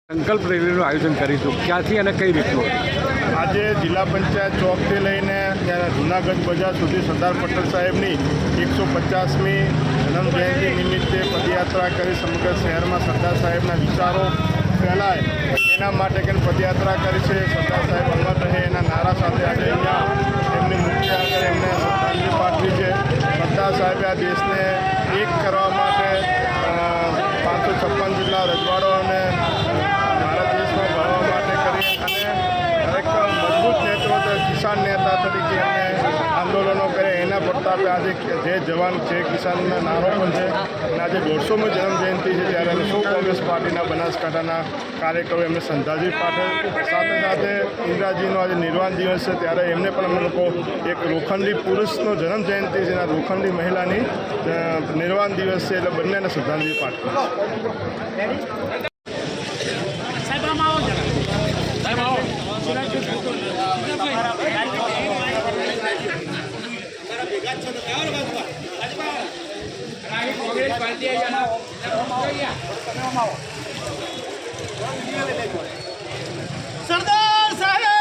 સંકલ્પ રેલીનું આયોજન કરીશું ક્યાંથી અને કઈ રીતનું? આજે જિલ્લા પંચાયત ચોકથી લઈને જૂનાગઢ બજાર સુધી સરદાર પટેલ સાહેબની 150મી જન્મજયંતિ નિમિત્તે પદયાત્રા કરી સમગ્ર શહેરમાં સરદાર સાહેબના વિચારો ફેલાય એના માટે કે પદયાત્રા કરી છે. સરદાર સાહેબ અમર રહે એના નારા સાથે આજે અહીંયા એમની મુખ્ય આગળ એમને શ્રદ્ધાંજલિ પાઠવી છે. સરદાર સાહેબે આ દેશને એક કરવા માટે 556 જેટલા રજવાડોને ભારત દેશમાં ભરવા માટે કરી અને એક મજબૂત નેતૃત્વ કિસાન નેતા તરીકે એમને આંદોલનો કરે એના પ્રતાપે આજે જે જવાન છે કિસાનના નારો પણ છે અને આજે 150મી જન્મજયંતિ છે ત્યારે અમે સૌ કોંગ્રેસ પાર્ટીના બનાસકાંઠાના કાર્યકરો એમને શ્રદ્ધાંજલિ પાઠવે. સાથે સાથે ઇન્દિરાજીનો આજે નિર્વાણ દિવસ છે ત્યારે એમને પણ અમે લોકો એક લોખંડી પુરુષનો જન્મજયંતિ છે અને લોખંડી મહિલાની નિર્વાણ દિવસ છે એટલે બંનેને શ્રદ્ધાંજલિ પાઠવે. સરદાર સાહેબ